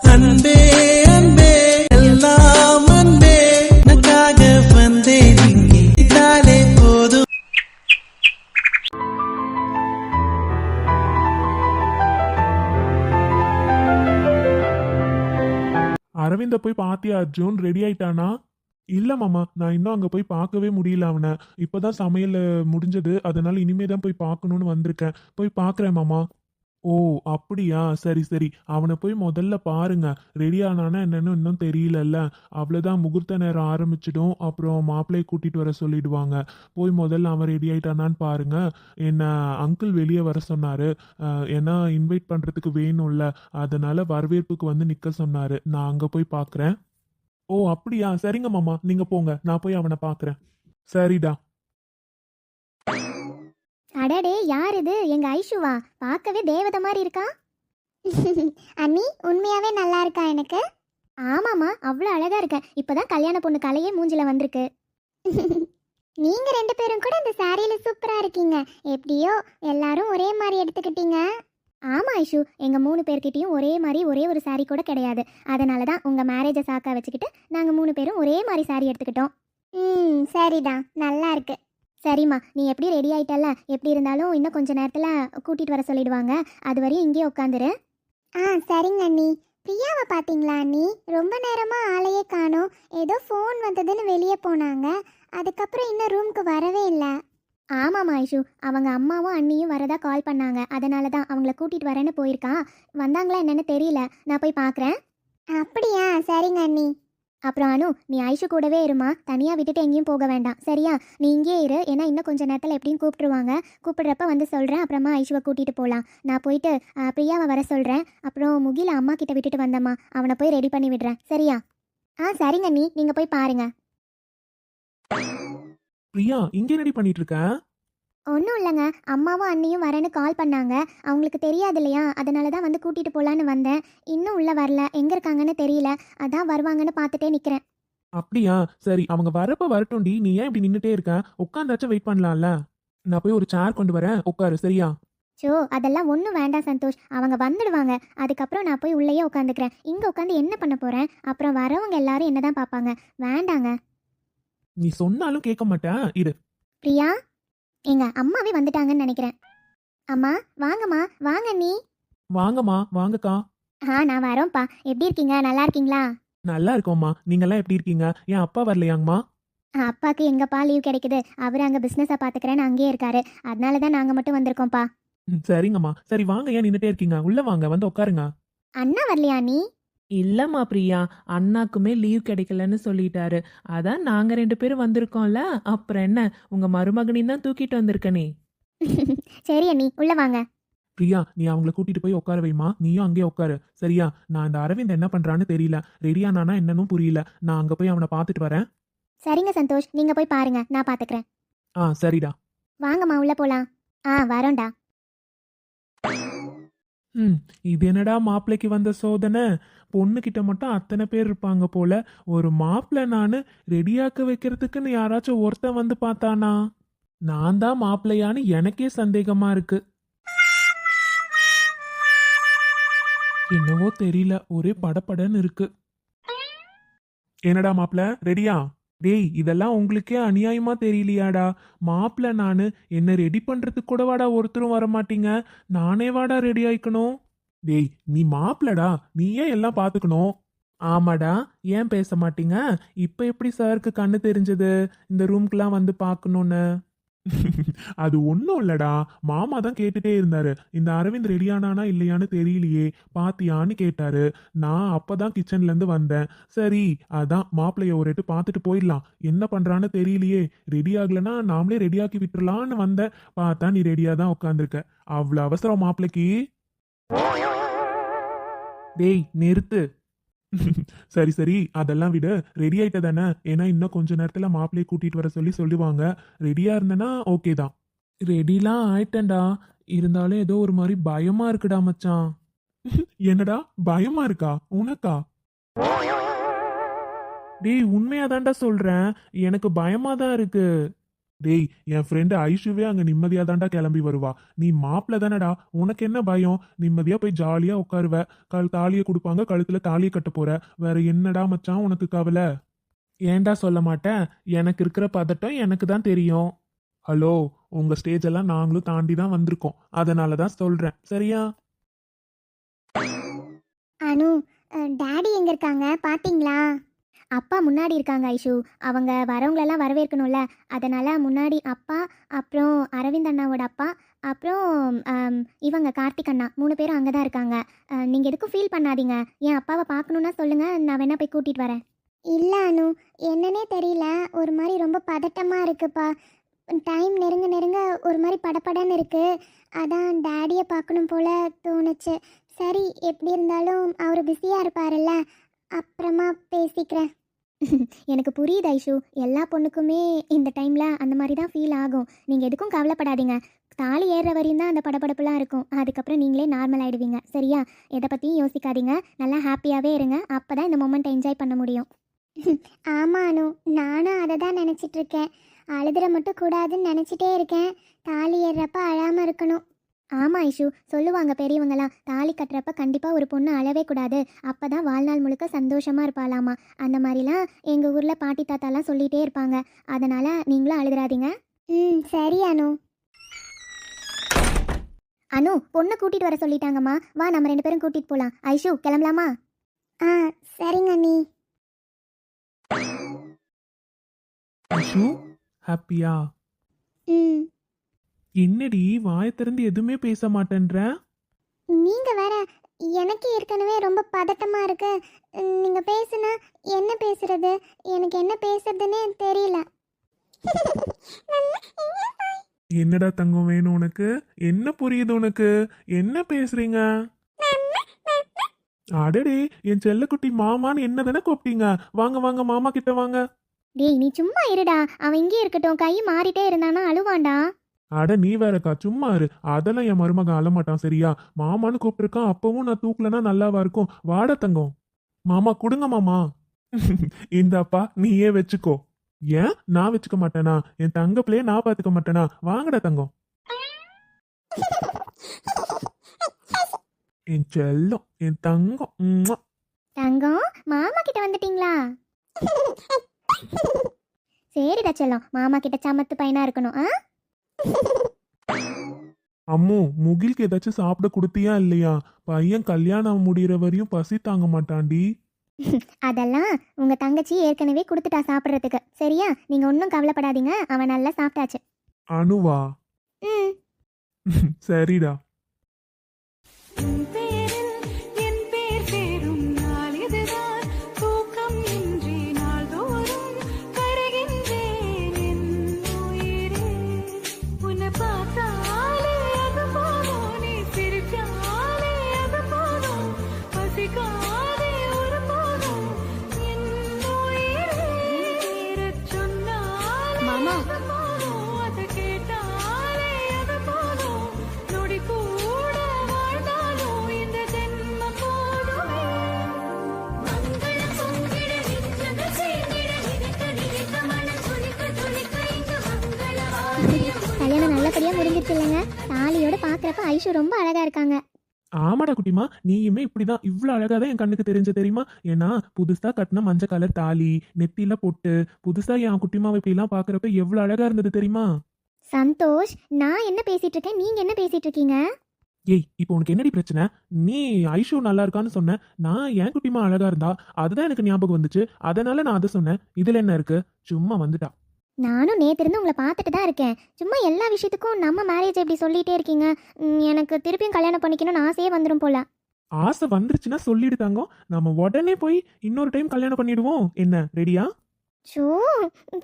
அன்பே அன்பே எல்லாம் அன்பே உனக்காக வந்தேன் இங்கே இதாலே போதும். அரவிந்த போய் பாத்தியா அர்ஜுன்? ரெடி ஆயிட்டானா? இல்ல மாமா, நான் இன்னும் அங்க போய் பார்க்கவே முடியல அவனை. இப்பதான் சமையல் முடிஞ்சது, அதனால இனிமே தான் போய் பார்க்கணும்னு வந்திருக்கேன். போய் பார்க்கறேன் மாமா. ஓ அப்படியா, சரி சரி. அவனை போய் முதல்ல பாருங்க. ரெடி ஆனானா என்னன்னு இன்னும் தெரியலல்ல. அவ்வளவுதான், முகூர்த்த நேரம் ஆரம்பிச்சிடும். அப்புறம் மாப்பிள்ளையை கூட்டிட்டு வர சொல்லிடுவாங்க. போய் முதல்ல அவன் ரெடி ஆயிட்டானான்னு பாருங்க. என்ன அங்கிள் வெளியே வர சொன்னாரு. ஏன்னா இன்வைட் பண்றதுக்கு வேணும்ல, அதனால வரவேற்புக்கு வந்து நிக்க சொன்னாரு. நான் அங்க போய் பார்க்கறேன். ஓ அப்படியா, சரிங்க மாமா, நீங்க போங்க, நான் போய் அவனை பார்க்கறேன். சரிடா. அடடே, யார் இது? எங்க ஐஷுவா? பார்க்கவே தேவதை மாதிரி இருக்கா. அண்ணி, உண்மையாவே நல்லா இருக்கா எனக்கு? ஆமாமா, அவ்வளோ அழகா இருக்க. இப்பதான் கல்யாண பொண்ணு கலையே மூஞ்சில வந்திருக்கு. நீங்க ரெண்டு பேரும் கூட இந்த சாரியில சூப்பரா இருக்கீங்க. எப்படியோ எல்லாரும் ஒரே மாதிரி எடுத்துக்கிட்டீங்க. ஆமா ஐஷு, எங்க 3 பேர்கிட்டயும் ஒரே மாதிரி ஒரே ஒரு சாரி கூட கிடையாது. அதனால தான் உங்க மேரேஜை சாக்கா வச்சுக்கிட்டு நாங்க 3 பேரும் ஒரே மாதிரி சாரி எடுத்துக்கிட்டோம். சரிடா, நல்லா இருக்கு. சரிம்மா, நீ எப்படி ரெடி ஆயிட்டல்ல? எப்படி இருந்தாலும் இன்னும் கொஞ்ச நேரத்துல கூட்டிட்டு வர சொல்லிடுவாங்க. அது வரையும் இங்கேயே உட்காந்துரு. சரிங்க அண்ணி. பிரியாவை பாத்தீங்களா அண்ணி? ரொம்ப நேரமா ஆளையே காணோம். ஏதோ ஃபோன் வந்ததுன்னு வெளியே போனாங்க. அதுக்கப்புறம் இன்னும் ரூமுக்கு வரவே இல்லை. ஆமாம்மா ஐஷு, அவங்க அம்மாவும் அண்ணியும் வரதா கால் பண்ணாங்க. அதனால தான் அவங்கள கூட்டிட்டு வரேன்னு போயிருக்கா. வந்தாங்களா என்னன்னு தெரியல, நான் போய் பார்க்குறேன். அப்படியா, சரிங்க அண்ணி. அப்புறம் அனு, நீ ஐஷு கூடவே இருமா. தனியாக விட்டுட்டு எங்கேயும் போக வேண்டாம், சரியா? நீ இங்கே இரு. ஏன்னா இன்னும் கொஞ்சம் நேரத்தில் எப்படியும் கூப்பிட்டுருவாங்க. கூப்பிடுறப்ப வந்து சொல்கிறேன். அப்புறமா ஐஷுவை கூட்டிகிட்டு போகலாம். நான் போயிட்டு பிரியாவை வர சொல்கிறேன். அப்புறம் முகில அம்மா கிட்ட விட்டுட்டு வந்தம்மா, அவனை போய் ரெடி பண்ணி விடுறேன், சரியா? சரிங்க நீ, நீங்கள் போய் பாருங்க. பிரியா, இங்கே ரெடி பண்ணிட்டு இருக்க? ஒன்றும் இல்லைங்க, அம்மாவும் அண்ணியும் வரேன்னு கால் பண்ணாங்க. அவங்களுக்கு தெரியாது இல்லையா, அதனால தான் வந்து கூட்டிகிட்டு போகலான்னு வந்தேன். இன்னும் உள்ளே வரல, எங்கே இருக்காங்கன்னு தெரியல. அதான் வருவாங்கன்னு பார்த்துட்டே நிற்கிறேன். அப்படியா, சரி. அவங்க வரப்ப வரட்டும்டி. நீ ஏன் இப்படி நின்றுட்டே இருக்க? உட்காந்தாச்சும் வெயிட் பண்ணலாம்ல. நான் போய் ஒரு சேர் கொண்டு வரேன், உட்காரு, சரியா? அதெல்லாம் ஒன்றும் வேண்டாம் சந்தோஷ், அவங்க வந்துடுவாங்க. அதுக்கப்புறம் நான் போய் உள்ளேயே உட்காந்துக்கிறேன். இங்கே உட்காந்து என்ன பண்ண போகிறேன்? அப்புறம் வரவங்க எல்லாரும் என்ன தான் பார்ப்பாங்க. வேண்டாங்க. நீ சொன்னாலும் கேட்க மாட்டேன், இரு. பிரியா, எங்க அம்மாவே வந்துட்டாங்கன்னு நினைக்கிறேன். அம்மா, வாங்கம்மா, வாங்க நீ. வாங்கம்மா, வாங்கக்கா. நான் வரோம்ப்பா. எப்படி இருக்கீங்க? நல்லா இருக்கீங்களா? நல்லா இருக்கோம்மா. நீங்கெல்லாம் எப்படி இருக்கீங்க? என் அப்பா வரலையாங்கம்மா? அப்பாவுக்கு எங்கப்பா லீவ் கிடைக்குது? அவர் அங்கே பிஸ்னஸை பார்த்துக்கிறேன்னு அங்கேயே இருக்காரு. அதனால தான் நாங்கள் மட்டும் வந்திருக்கோம்ப்பா. சரிங்கம்மா. சரி வாங்க, ஏன் நின்றுட்டே இருக்கீங்க? உள்ள வாங்க, வந்து உட்காருங்க. அண்ணா வரலையா நீ? இல்லம்மா பிரியா, அண்ணாக்குமே லீவ் கிடைக்கலன்னு சொல்லிட்டாரு. அதான் நாங்க 2 பேரும் வந்திருக்கோம்ல. அப்புறம் என்ன, உங்க மருமகனையும் தான் தூக்கிட்டு வந்திருக்கனே. சரி அண்ணி, உள்ள வாங்க. பிரியா, நீ அவங்கள கூட்டிட்டு போய் உட்கார வைமா. நீயும் அங்கேயே உட்காரு, சரியா? நான் இந்த அரவிந்த் என்ன பண்றான்னு தெரியல. ரெடியானானா என்னன்னு புரியல. நான் அங்க போய் அவனை பார்த்துட்டு வரேன். சரிங்க சந்தோஷ், நீங்க போய் பாருங்க, நான் பாத்துக்கிறேன். சரிடா. வாங்கம்மா, உள்ள போலாம். வரோம்டா. இது என்னடா மாப்பிள்ளைக்கு வந்த சோதனை? பொண்ணுகிட்ட மட்டும் அத்தனை பேர் இருப்பாங்க போல. ஒரு மாப்பிள்ளை நானு ரெடியாக்க வைக்கிறதுக்குன்னு யாராச்சும் ஒருத்தன் வந்து பார்த்தானா? நான் தான் மாப்பிள்ளையான்னு எனக்கே சந்தேகமா இருக்கு. என்னவோ தெரியல, ஒரே படபடன்னு இருக்கு. என்னடா மாப்பிள்ள, ரெடியா? டேய், இதெல்லாம் உங்களுக்கே அநியாயமா தெரியலையாடா? மாப்பிள்ள நானு, என்ன ரெடி பண்றதுக்கு கூட வாடா ஒருத்தரும் வர மாட்டீங்க. நானே வாடா ரெடி ஆயிக்கணும். டேய், நீ மாப்பிள்ளடா, நீயே எல்லாம் பாத்துக்கணும். ஆமாடா, ஏன் பேச மாட்டீங்க? இப்ப எப்படி சாருக்கு கண்ணு தெரிஞ்சது இந்த ரூம்க்குலாம் வந்து பார்க்கணும்னு? அது ஒன்றும் இல்லடா, மாமா தான் கேட்டுட்டே இருந்தாரு. இந்த அரவிந்த் ரெடியானானா இல்லையான்னு தெரியலையே, பாத்தியான்னு கேட்டாரு. நான் அப்பதான் கிச்சன்ல இருந்து வந்தேன். சரி, அதான் மாப்பிள்ளைய ஒரு எட்டு பார்த்துட்டு போயிடலாம், என்ன பண்றான்னு தெரியலையே, ரெடி ஆகலன்னா நாமளே ரெடியாக்கி விட்டுறலான்னு வந்தேன். பார்த்தா நீ ரெடியா தான் உட்காந்துருக்க. அவ்வளவு அவசரம் மாப்பிள்ளைக்கு? டேய் நிறுத்து. சரி சரி, அதெல்லாம் விட ரெடி ஆயிட்ட தானே? ஏன்னா இன்னும் கொஞ்ச நேரத்துல மாப்பிள்ளையை கூட்டிட்டு வர சொல்லி சொல்லுவாங்க. ரெடியா இருந்தேன்னா ஓகே தான். ரெடிலாம் ஆயிட்டேன்டா, இருந்தாலும் ஏதோ ஒரு மாதிரி பயமா இருக்குடா மச்சான். என்னடா பயமா இருக்கா உனக்கா? டேய், உண்மையா தான்டா சொல்றேன், எனக்கு பயமா தான் இருக்கு. டேய் என் ஃப்ரெண்டு ஐஷுவே அங்க நிம்மதியா தான்டா கிளம்பி வருவா. நீ மாப்பிள்ள தானடா, உனக்கு என்ன பயம்? நிம்மதியா போய் ஜாலியா உட்காருவ. தாலியை கொடுப்பாங்க, கழுத்துல தாலியை கட்ட போற. வேற என்னடா மச்சான் உனக்கு கவலை? ஏன்டா சொல்ல மாட்டேன்? எனக்கு இருக்கிற பதட்டம் எனக்கு தான் தெரியும். ஹலோ, உங்க ஸ்டேஜ் எல்லாம் நாங்களும் தாண்டி தான் வந்திருக்கோம். அதனால தான் சொல்றேன், சரியா? அனு, டாடி எங்க இருக்காங்க பாத்தீங்களா? அப்பா முன்னாடி இருக்காங்க ஐஷு. அவங்க வரவங்களெல்லாம் வரவேற்கணும்ல, அதனால முன்னாடி அப்பா, அப்புறம் அரவிந்த் அண்ணாவோட அப்பா, அப்புறம் இவங்க கார்த்திக் அண்ணா 3 பேரும் அங்கே தான் இருக்காங்க. நீங்கள் எதுக்கும் ஃபீல் பண்ணாதீங்க. என் அப்பாவை பார்க்கணுன்னா சொல்லுங்கள், நான் வேணா போய் கூட்டிகிட்டு வரேன். இல்லை அனு, என்னன்னே தெரியல, ஒரு மாதிரி ரொம்ப பதட்டமாக இருக்குப்பா. டைம் நெருங்க நெருங்க ஒரு மாதிரி படபடன்னு இருக்குது. அதான் டேடியை பார்க்கணும் போல தோணுச்சு. சரி, எப்படி இருந்தாலும் அவர் பிஸியாக இருப்பார்ல, அப்புறமா பேசிக்கிறேன். எனக்கு புரியுது ஐஷு, எல்லா பொண்ணுக்குமே இந்த டைமில் அந்த மாதிரி தான் ஃபீல் ஆகும். நீங்கள் எதுக்கும் கவலைப்படாதீங்க. தாலி ஏறுற வரையும் தான் அந்த படபடப்புலாம் இருக்கும். அதுக்கப்புறம் நீங்களே நார்மல் ஆகிடுவீங்க, சரியா? எதை பற்றியும் யோசிக்காதீங்க, நல்லா ஹாப்பியாகவே இருங்க. அப்போ தான் இந்த மொமெண்ட் என்ஜாய் பண்ண முடியும். ஆமாம் அனு, நானும் அதை தான் நினச்சிட்ருக்கேன். அழுதுற மட்டும் கூடாதுன்னு நினச்சிட்டே இருக்கேன். தாலி ஏறுறப்ப அழாமல் இருக்கணும். ஆமாம் ஐஷு, சொல்லுவாங்க பெரியவங்களாம், தாலி கட்டுறப்ப கண்டிப்பாக ஒரு பொண்ணு அழவே கூடாது, அப்போ தான் வாழ்நாள் முழுக்க சந்தோஷமாக இருப்பாளாமா. அந்த மாதிரிலாம் எங்கள் ஊரில் பாட்டி தாத்தாலாம் சொல்லிகிட்டே இருப்பாங்க. அதனால் நீங்களும் அழுதுறாதீங்க. சரி அனு. அனு, பொண்ணை கூட்டிகிட்டு வர சொல்லிட்டாங்கம்மா, வா நம்ம 2 பேரும் கூட்டிகிட்டு போகலாம். ஐஷு, கிளம்பலாமா? சரிங்க அண்ணி. ஐஷு, ஹாப்பியா? என்னடி வாயை திறந்து எதுவுமே பேச மாட்டேன்ற? நீங்க வேற, எனக்கு ஏற்கனவே ரொம்ப பதட்டமா இருக்கு. நீங்க பேசுனா என்ன பேசுறது, எனக்கு என்ன பேசுறதுன்னே தெரியல. என்னடா தங்கம் வேணும் உனக்கு? என்ன புரியுது உனக்கு? என்ன பேசுறீங்க? அடடே, என் செல்லக்குட்டி மாமான்னு என்ன தானே கூப்பிட்டீங்க? வாங்க வாங்க, மாமா கிட்ட வாங்க. டேய், நீ சும்மா இருடா, அவன் இங்கே இருக்கட்டும். கை மாறிட்டே இருந்தானா அழுவாண்டா. அட நீ வேறக்கா, சும்மா இரு. அதெல்லாம் என் மருமகன் அழமாட்டான், சரியா? மாமான்னு கூப்பிட்டுருக்கான், அப்பவும் நான் தூக்கலன்னா நல்லாவா இருக்கும்? வாட தங்கம். மாமா கொடுங்க மாமா. இந்தாப்பா, நீயே வச்சுக்கோ. ஏன் நான் வச்சுக்க மாட்டேனா? என் தங்க பிள்ளைய நான் பாத்துக்க மாட்டேனா? வாங்கடா தங்கம். என் செல்லம், என் தங்கம். ம்ம். தங்கம், மாமா கிட்ட வந்துட்டீங்களா? சரிடா செல்லம், மாமா கிட்ட சமத்து பையனா இருக்கணும். அம்மு, முகிலுக்கு ஏதாச்சும் சாப்பிட கொடுத்தியா இல்லையா? பையன் கல்யாணம் முடிகிற வரையும் பசி தாங்க மாட்டான்டி. அதெல்லாம் உங்க தங்கச்சி ஏற்கனவே கொடுத்துட்டா சாப்பிட்றதுக்கு, சரியா? நீங்க ஒன்றும் கவலைப்படாதீங்க, அவன் நல்லா சாப்பிட்டாச்சு. அனுவா? சரிடா. கல்யாணம் நல்லபடியா முடிஞ்சிருச்சு இல்லைங்க? தாலியோட பாக்குறப்ப ஐஷு ரொம்ப அழகா இருக்காங்க. ஆமாடா குட்டிமா, நீயுமே இப்படிதான் இவ்வளவு அழகா தான் என் கண்ணுக்கு தெரிஞ்ச தெரியுமா? ஏன்னா புதுசா கட்டின மஞ்சள் கலர் தாலி, நெத்தியில பொட்டு, புதுசா என் குட்டிமாவை இப்படிலாம் பாக்குறப்ப எவ்வளவு அழகா இருந்தது தெரியுமா? சந்தோஷ், நான் என்ன பேசிட்டு இருக்கேன், நீங்க என்ன பேசிட்டு இருக்கீங்க? ஏய், இப்போ உனக்கு என்னடி பிரச்சனை? நீ ஐஷு நல்லா இருக்கான்னு சொன்ன, நான் என் குட்டிமா அழகா இருந்தா, அதுதான் எனக்கு ஞாபகம் வந்துச்சு. அதனால நான் அதை சொன்னேன். இதுல என்ன இருக்கு? சும்மா வந்துட்டா. நானும் நேத்திருந்து உங்களை பார்த்துட்டு தான் இருக்கேன். சும்மா எல்லா விஷயத்துக்கும் நம்ம மேரேஜ் எப்படி சொல்லிட்டே இருக்கீங்க. எனக்கு திருப்பியும் கல்யாணம் பண்ணிக்கணும்னு ஆசையே வந்துடும் போல. ஆசை வந்துருச்சுன்னா சொல்லிடு தங்கம், நம்ம உடனே போய் இன்னொரு டைம் கல்யாணம் பண்ணிடுவோம். என்ன, ரெடியா? ஷோ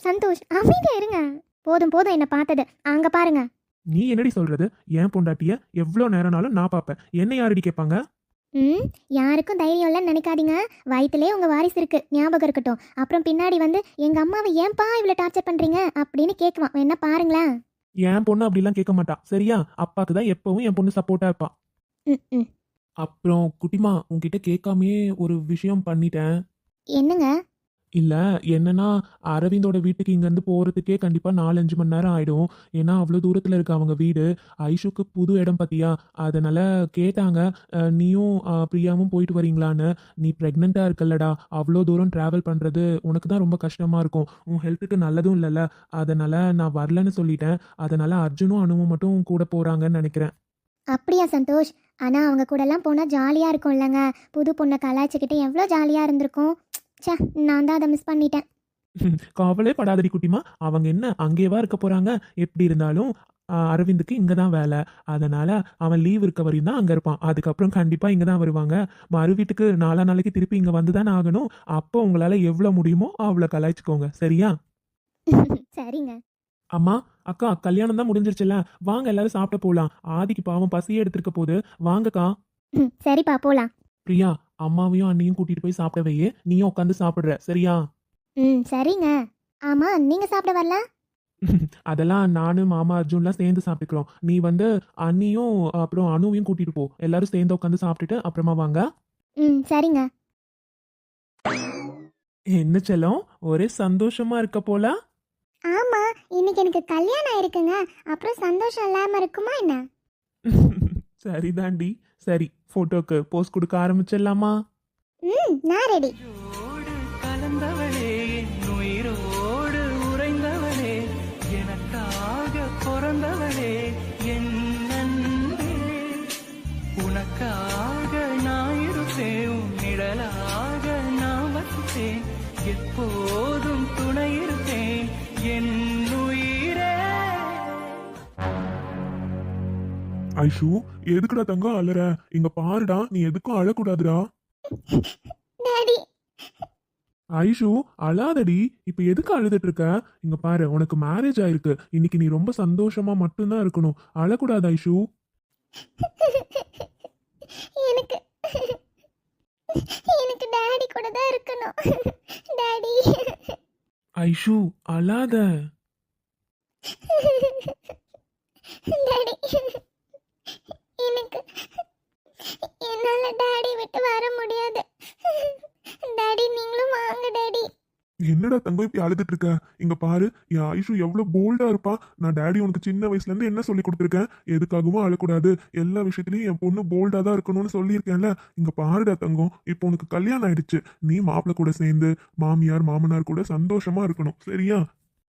சந்தோஷ், அமைதியா இருங்க. போதும் போதும், என்ன பார்த்தது. அங்க பாருங்க. நீ என்னடி சொல்றது? என் பொண்டாட்டிய எவ்வளோ நேரம்னாலும் நான் பார்ப்பேன். என்ன யாரடி கேட்பாங்க? யாருக்கும் தைரியம் இல்லைன்னு நினைக்காதீங்க. வயிற்றுலே உங்க வாரிசு இருக்கு, ஞாபகம் இருக்கட்டும். அப்புறம் பின்னாடி வந்து எங்க அம்மாவை ஏன்பா இவ்வளோ டார்ச்சர் பண்றீங்க அப்படின்னு கேட்குவான். என்ன பாருங்களேன். என் பொண்ணு அப்படிலாம் கேட்க மாட்டா, சரியா? அப்பாக்கு தான் எப்பவும் என் பொண்ணு சப்போர்ட்டா இருப்பா. அப்புறம் குட்டிமா, உன்கிட்ட கேட்காமே ஒரு விஷயம் பண்ணிட்டேன். என்னங்க? இல்ல என்னன்னா அரவிந்தோட வீட்டுக்கு இங்கேருந்து போகிறதுக்கே கண்டிப்பாக 4-5 மணி நேரம் ஆயிடும். ஏன்னா அவ்வளோ தூரத்தில் இருக்கு அவங்க வீடு. ஐஷுக்கு புது இடம் பார்த்தியா, அதனால கேட்டாங்க நீயும் பிரியாவும் போயிட்டு வரீங்களான்னு. நீ ப்ரெக்னெண்ட்டாக இருக்கல்லடா, அவ்வளோ தூரம் ட்ராவல் பண்ணுறது உனக்கு தான் ரொம்ப கஷ்டமாக இருக்கும், உன் ஹெல்த்துக்கு நல்லதும் இல்லைல்ல. அதனால நான் வரலன்னு சொல்லிட்டேன். அதனால அர்ஜுனும் அனுவும் மட்டும் கூட போகிறாங்கன்னு நினைக்கிறேன். அப்படியா சந்தோஷ்? ஆனால் அவங்க கூடலாம் போனால் ஜாலியாக இருக்கும் இல்லைங்க. புது பொண்ணை கலாய்ச்சிக்கிட்டு எவ்வளோ ஜாலியாக இருந்திருக்கும். ச்சே, நான் தான் அதை மிஸ் பண்ணிட்டேன். கவலை படாதடி குட்டிமா, அவங்க என்ன அங்கேவா இருக்க போகிறாங்க. எப்படி இருந்தாலும் அரவிந்துக்கு இங்கே தான் வேலை. அதனால அவன் லீவ் இருக்க வரையும் தான் அங்கே இருப்பான். அதுக்கப்புறம் கண்டிப்பாக இங்கே தான் வருவாங்க. மறு வீட்டுக்கு 4 நாளைக்கு திருப்பி இங்கே வந்து தானே ஆகணும். அப்போ உங்களால் எவ்வளோ முடியுமோ அவ்வளோ கலாய்ச்சிக்கோங்க, சரியா? சரிங்க. அம்மா, அக்கா, கல்யாணம் தான் முடிஞ்சிருச்சுல்ல, வாங்க எல்லாரும் சாப்பிட போகலாம். ஆதிக்கு பாவம் பசியே எடுத்திருக்க போது, வாங்கக்கா. சரிப்பா போகலாம். பிரியா, அம்மாவையும் அண்ணியும் கூட்டிட்டு போய் சாப்பிட வையே, நீயும் உட்காந்து சாப்பிடுற, சரியா? சரிங்க. ஆமாம், நீங்கள் சாப்பிட வரல? அதெல்லாம் நானு மாமா அர்ஜுன்லாம் சேர்ந்து சாப்பிட்டுக்கிறோம். நீ வந்து அண்ணியும் அப்புறம் அனுவையும் கூட்டிட்டு போ, எல்லாரும் சேர்ந்து உட்காந்து சாப்பிட்டுட்டு அப்புறமா வாங்க. சரிங்க. என்ன செல்லம், ஒரே சந்தோஷமா இருக்க போல. ஆமாம், இன்னைக்கு எனக்கு கல்யாணம் இருக்குங்க. அப்புறம் சந்தோஷம் இல்லாமல் இருக்குமா என்ன? சரிதாண்டி. சரி, போட்டோக்கு போஸ் கொடுக்க ஆரம்பிச்சிடலாமா? நான் ரெடி. உயிரோடு கலந்தவளே, என் உயிரோடு உறைந்தவளே, எனக்காக பிறந்தவளே, என் அன்பே. உனக்காக நான் இருப்பேன், உன் நிழலாக நான் வசிப்பேன், எப்போதும் துணை இருப்பேன், என் உயிரே. ஐஷு, எதுக்குடா தங்கம் அழற? இங்க பாருடா, நீ எதுக்கும் அழக்கூடாதுடா. டாடி. ஐஷு, அழாதடி. இப்ப எதுக்கு அழுதுட்டு இருக்க? இங்க பாரு, உனக்கு மேரேஜ் ஆயிருக்கு. இன்னைக்கு நீ ரொம்ப சந்தோஷமா மட்டும்தான் இருக்கணும். அழக்கூடாது ஐஷு. எனக்கு எனக்கு டாடி கூட தான் இருக்கணும். டாடி. ஐஷு, அழாத. டாடி, எனக்கு என்னால டாடி விட்டு வர முடியாது. டாடி, நீங்களும் வாங்க டாடி. என்னடா தங்கம் இப்படி அழுதுட்டு இருக்க? இங்க பாரு, என் ஐஷு எவ்வளவு போல்டா இருப்பா. நான் டாடி உனக்கு சின்ன வயசுல இருந்து என்ன சொல்லி கொடுத்துருக்கேன்? எதுக்காகவும் அழக்கூடாது, எல்லா விஷயத்துலயும் என் பொண்ணு போல்டா தான் இருக்கணும்னு சொல்லியிருக்கேன்ல. இங்க பாருடா தங்கம், இப்போ உனக்கு கல்யாணம் ஆயிடுச்சு. நீ மாப்பிள்ளை கூட சேர்ந்து மாமியார் மாமனார் கூட சந்தோஷமா இருக்கணும், சரியா?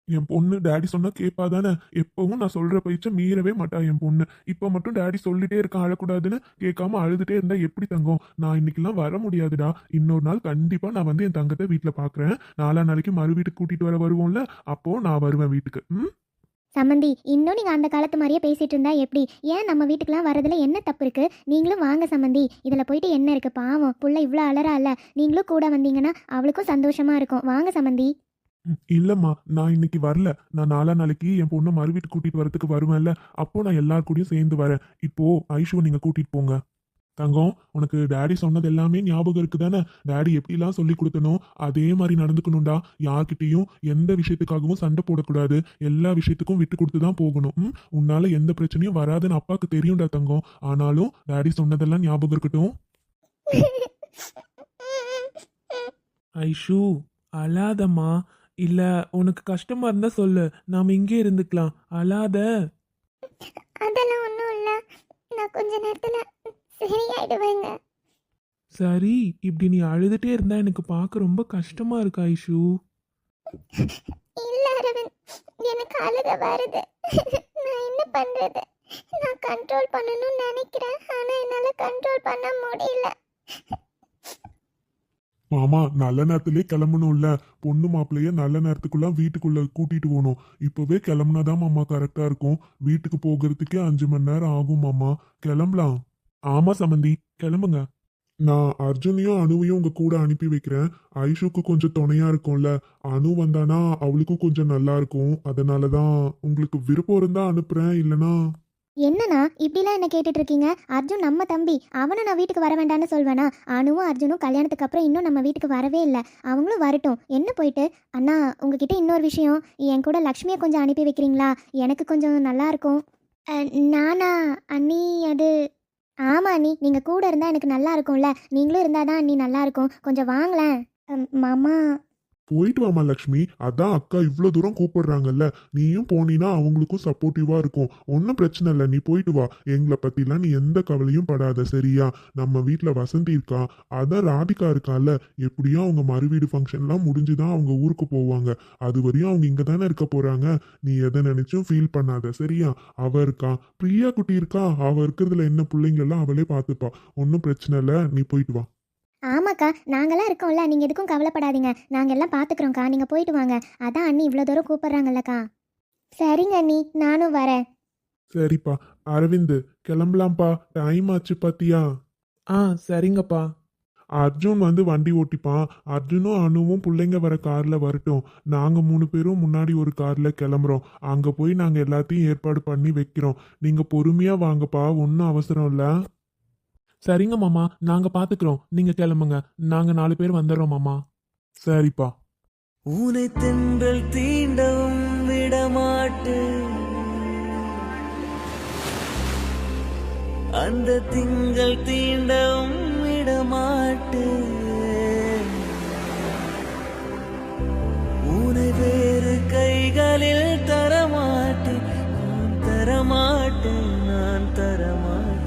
என் பொண்ணு டாடி சொன்னா கேப்பா தானே? எப்பவும் நான் சொல்ற பேச்ச மீறவே மாட்டா என் பொண்ணு. இப்ப மட்டும் டாடி சொல்லிட்டே இருக்கான் அழக்கூடாதுன்னு, கேட்காம அழுதுட்டே இருந்தா எப்படி தங்கம்? நான் இன்னைக்கெல்லாம் வர முடியாதுடா. இன்னொரு நாள் கண்டிப்பா நான் வந்து என் தங்கத்தை வீட்டுல பாக்குறேன். 4 நாளைக்கு மறு வீட்டுக்கு கூட்டிட்டு வருவோம்ல, அப்போ நான் வருவேன் வீட்டுக்கு. சம்மந்தி, இன்னும் நீங்க அந்த காலத்து மாதிரியே பேசிட்டு இருந்தா எப்படி? ஏன் நம்ம வீட்டுக்குலாம் வரதுல என்ன தப்பு இருக்கு? நீங்களும் வாங்க சம்மந்தி. இதுல போயிட்டு என்ன இருக்கு? பாவம் புள்ள இவ்வளோ அலறா இல்ல, நீங்களும் கூட வந்தீங்கன்னா அவளுக்கும் சந்தோஷமா இருக்கும். வாங்க சம்மந்தி. இல்லம்மா, நான் இன்னைக்கு வரல. நான் 4 நாளைக்கு என் பொண்ணை மறு வீட்டுக்கு கூட்டிட்டு வரதுக்கு வருவேன்ல, அப்போ நான் எல்லார் கூடயும் சேர்ந்து வரேன். இப்போ ஐஷுவை நீங்க கூட்டிட்டு போங்க. தங்கம், உனக்கு டாடி சொன்னது எல்லாமே ஞாபகம் இருக்கு தானே? டாடி எப்படிலாம் சொல்லி கொடுத்தனோ அதே மாதிரி நடந்துக்கணும்டா. யார்கிட்டயும் எந்த விஷயத்துக்காகவும் சண்டை போடக்கூடாது. எல்லா விஷயத்துக்கும் விட்டு கொடுத்து தான் போகணும். உன்னால எந்த பிரச்சனையும் வராதுன்னு அப்பாவுக்கு தெரியும்டா தங்கம். ஆனாலும் டாடி சொன்னதெல்லாம் ஞாபகம் இருக்கட்டும். ஐஷு, அழாதம்மா. இல்ல உனக்கு கஷ்டமா இருந்தா சொல்லு, நாம இங்கே இருந்துக்கலாம். அழாத. அதெல்லாம் ஒன்றும் இல்லை, நான் கொஞ்ச நேரத்தில் சரியாயிடுவேங்க. சரி, இப்படி நீ அழுதுட்டே இருந்தா எனக்கு பார்க்க ரொம்ப கஷ்டமா இருக்கு ஐஷு. இல்லை அரவிந்த், எனக்கு அழுக வருது. நான் என்ன பண்ணுறது? நான் கண்ட்ரோல் பண்ணணும்னு நினைக்கிறேன், ஆனால் என்னால் கண்ட்ரோல் பண்ண முடியல. மாமா, நல்ல நேரத்திலே கிளம்பணும்ல. பொண்ணு மாப்பிள்ளைய நல்ல நேரத்துக்குள்ள வீட்டுக்குள்ள கூட்டிட்டு போகணும். இப்பவே கிளம்புனாதான் மாமா கரெக்டா இருக்கும். வீட்டுக்கு போகிறதுக்கே 5 மணி நேரம் ஆகும் மாமா. கிளம்பலாம். ஆமா சமந்தி, கிளம்புங்க. நான் அர்ஜுனையும் அனுவையும் உங்க கூட அனுப்பி வைக்கிறேன். ஐஷுக்கு கொஞ்சம் துணையா இருக்கும்ல. அனு வந்தானா அவளுக்கும் கொஞ்சம் நல்லா இருக்கும். அதனாலதான் உங்களுக்கு விருப்பம் இருந்தா அனுப்புறேன், இல்லனா. என்னண்ணா இப்படிலாம் என்ன கேட்டுட்டு இருக்கீங்க? அர்ஜுன் நம்ம தம்பி, அவனை நான் வீட்டுக்கு வர வேண்டாம்னு சொல்வேனா? அனுவும் அர்ஜுனும் கல்யாணத்துக்கு அப்புறம் இன்னும் நம்ம வீட்டுக்கு வரவே இல்லை. அவங்களும் வரட்டும், என்ன போயிட்டு. அண்ணா, உங்ககிட்ட இன்னொரு விஷயம், என் கூட லக்ஷ்மியை கொஞ்சம் அனுப்பி வைக்கிறீங்களா? எனக்கு கொஞ்சம் நல்லா இருக்கும். நானா அண்ணி? அது ஆமாம் அண்ணி, நீங்கள் கூட இருந்தால் எனக்கு நல்லா இருக்கும்ல. நீங்களும் இருந்தால் தான் அண்ணி நல்லா இருக்கும். கொஞ்சம் வாங்களேன். மாமா. போயிட்டு வாமா லக்ஷ்மி, அதான் அக்கா இவ்வளோ தூரம் கூப்பிடுறாங்கல்ல, நீயும் போனீன்னா அவங்களுக்கும் சப்போர்ட்டிவா இருக்கும். ஒன்றும் பிரச்சனை இல்லை, நீ போயிட்டு வா. எங்களை பத்திலாம் நீ எந்த கவலையும் படாத, சரியா? நம்ம வீட்டில் வசந்தி இருக்கா, அதான் ராதிகா இருக்கால, எப்படியும் அவங்க மறுவீடு ஃபங்க்ஷன்லாம் முடிஞ்சுதான் அவங்க ஊருக்கு போவாங்க. அது வரையும் அவங்க இங்கே தானே இருக்க போறாங்க. நீ எதை நினைச்சும் ஃபீல் பண்ணாத, சரியா? அவ இருக்கா, பிரியா குட்டி இருக்கா, அவ இருக்கிறதுல என்ன பிள்ளைங்களெல்லாம் அவளே பார்த்துப்பா. ஒன்றும் பிரச்சனை இல்லை, நீ போயிட்டு வா. ஆமாக்கா, நாங்களாம் இருக்கோம்ல, நீங்கள் எதுக்கும் கவலைப்படாதீங்க. நாங்கள் எல்லாம் பார்த்துக்குறோம்க்கா, நீங்கள் போயிட்டு வாங்க. அதான் அண்ணி இவ்வளோ தூரம் கூப்பிட்றாங்கல்லக்கா. சரிங்க அண்ணி, நானும் வரேன். சரிப்பா. அரவிந்த், கிளம்பலாம்ப்பா, டைம் ஆச்சு பாத்தியா? ஆ சரிங்கப்பா. அர்ஜுன் வந்து வண்டி ஓட்டிப்பான். அர்ஜுனும் அனுவும் பிள்ளைங்க வர கார்ல வரட்டும். நாங்க 3 பேரும் முன்னாடி ஒரு கார்ல கிளம்புறோம். அங்க போய் நாங்க எல்லாத்தையும் ஏற்பாடு பண்ணி வைக்கிறோம். நீங்க பொறுமையா வாங்கப்பா, ஒன்றும் அவசரம் இல்ல. சரிங்க மாமா, நாங்க பாத்துக்கிறோம். நீங்க கிளம்புங்க, நாங்க 4 பேர் வந்துடுறோம் மாமா. சரிப்பா. உனை தென்றல் தீண்டவும் விடமாட்டு, அந்த திங்கள் தீண்டவும் விடமாட்டு, உனை வேறு கைகளில் தரமாட்டேன், நான் தரமாட்டேன், நான் தரமாட்டேன்.